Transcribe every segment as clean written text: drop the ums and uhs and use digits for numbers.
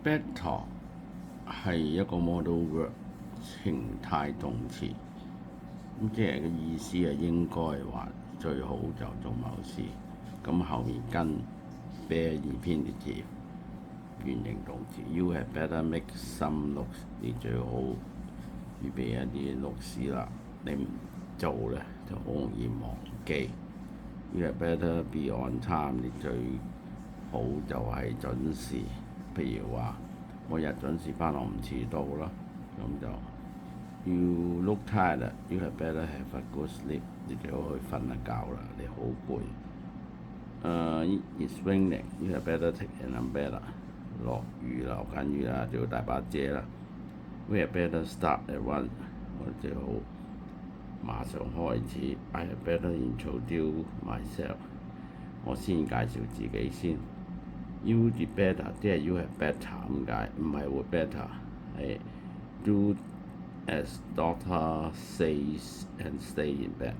better 係一個 modal verb 情態動詞，咁即係個意思係應該話最好就做某事，咁後面跟 bare infinitive 原形動詞。You had better make some notes， 你最好預備一啲 notes 啦。你唔做咧就好容易忘記。You had better be on time， 你最好就係準時。譬如話每日準時返學唔遲到啦，咁就 You look tired， you had better have a good sleep， 你最好去瞓一覺啦，你好攰。It's raining， you had better take an umbrella， 落雨啦，落緊雨啦，就要帶把遮啦。We had better start at once， 我最好馬上開始。I had better introduce myself， 我先介紹自己先。You did better， 即係 you had better 咁解，唔係 would better， 係 do as doctor says and stay in bed。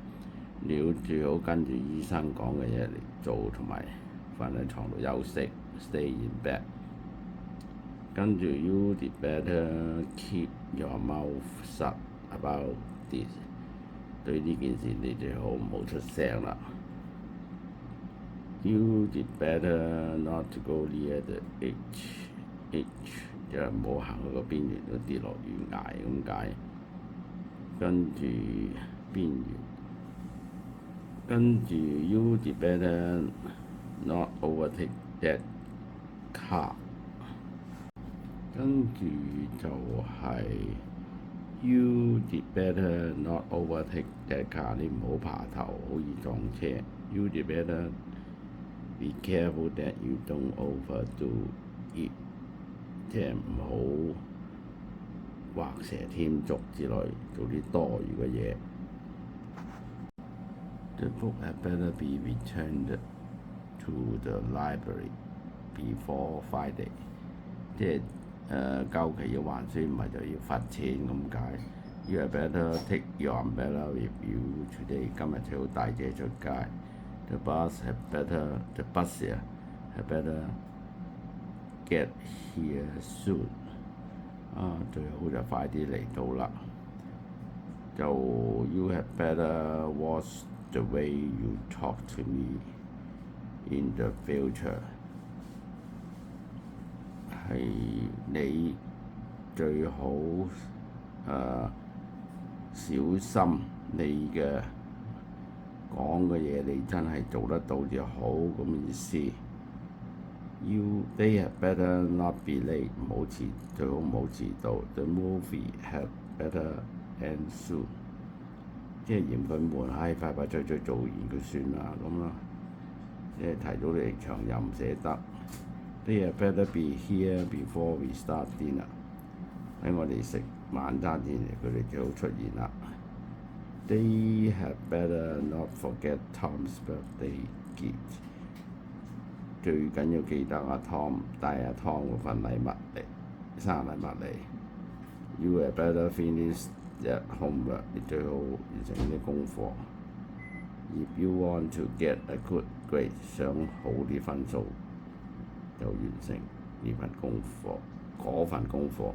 你最好跟住醫生講嘅嘢嚟做，同埋瞓喺床度休息 ，stay in bed。跟住 you did better keep your mouth shut about this。對呢件事你最好唔好出聲啦。You did better not to go near the edge， 就係唔好行去個邊緣都跌落懸崖咁解。跟住邊緣，跟住 You did better not overtake that car。跟住就係 You did better not overtake that car， 你唔好爬頭，好易撞車。You did better be careful that you don't overdo it， 即係唔好畫蛇添足之類，做啲多餘嘅嘢。The book had better be returned to the library before Friday， 即係夠期要還書，唔係就要罰錢咁解。You had better take your umbrella with you today， 今日最好帶遮出街。The bus had better get here soon， 最好就快啲嚟到啦。就 You had better watch the way you talk to me in the future， 係你最好小心你嘅講嘅嘢，你真係做得到就好咁意思。They had better not be late， 最好唔好遲到。The movie had better end soon， 即係嫌佢悶，快快脆脆做完佢算啦咁啦。即係提早離場又唔捨得。They had better be here before we start dinner， 喺我哋食晚餐之前，佢哋最好出現啦。They had better not forget Tom's birthday gift， 最緊要記得阿 Tom 帶阿 Tom 嗰份禮物嚟，生日禮物嚟。You had better finish that homework， 你最好完成啲功課。If you want to get a good grade， 想好啲分數就完成呢份功課，嗰份功課。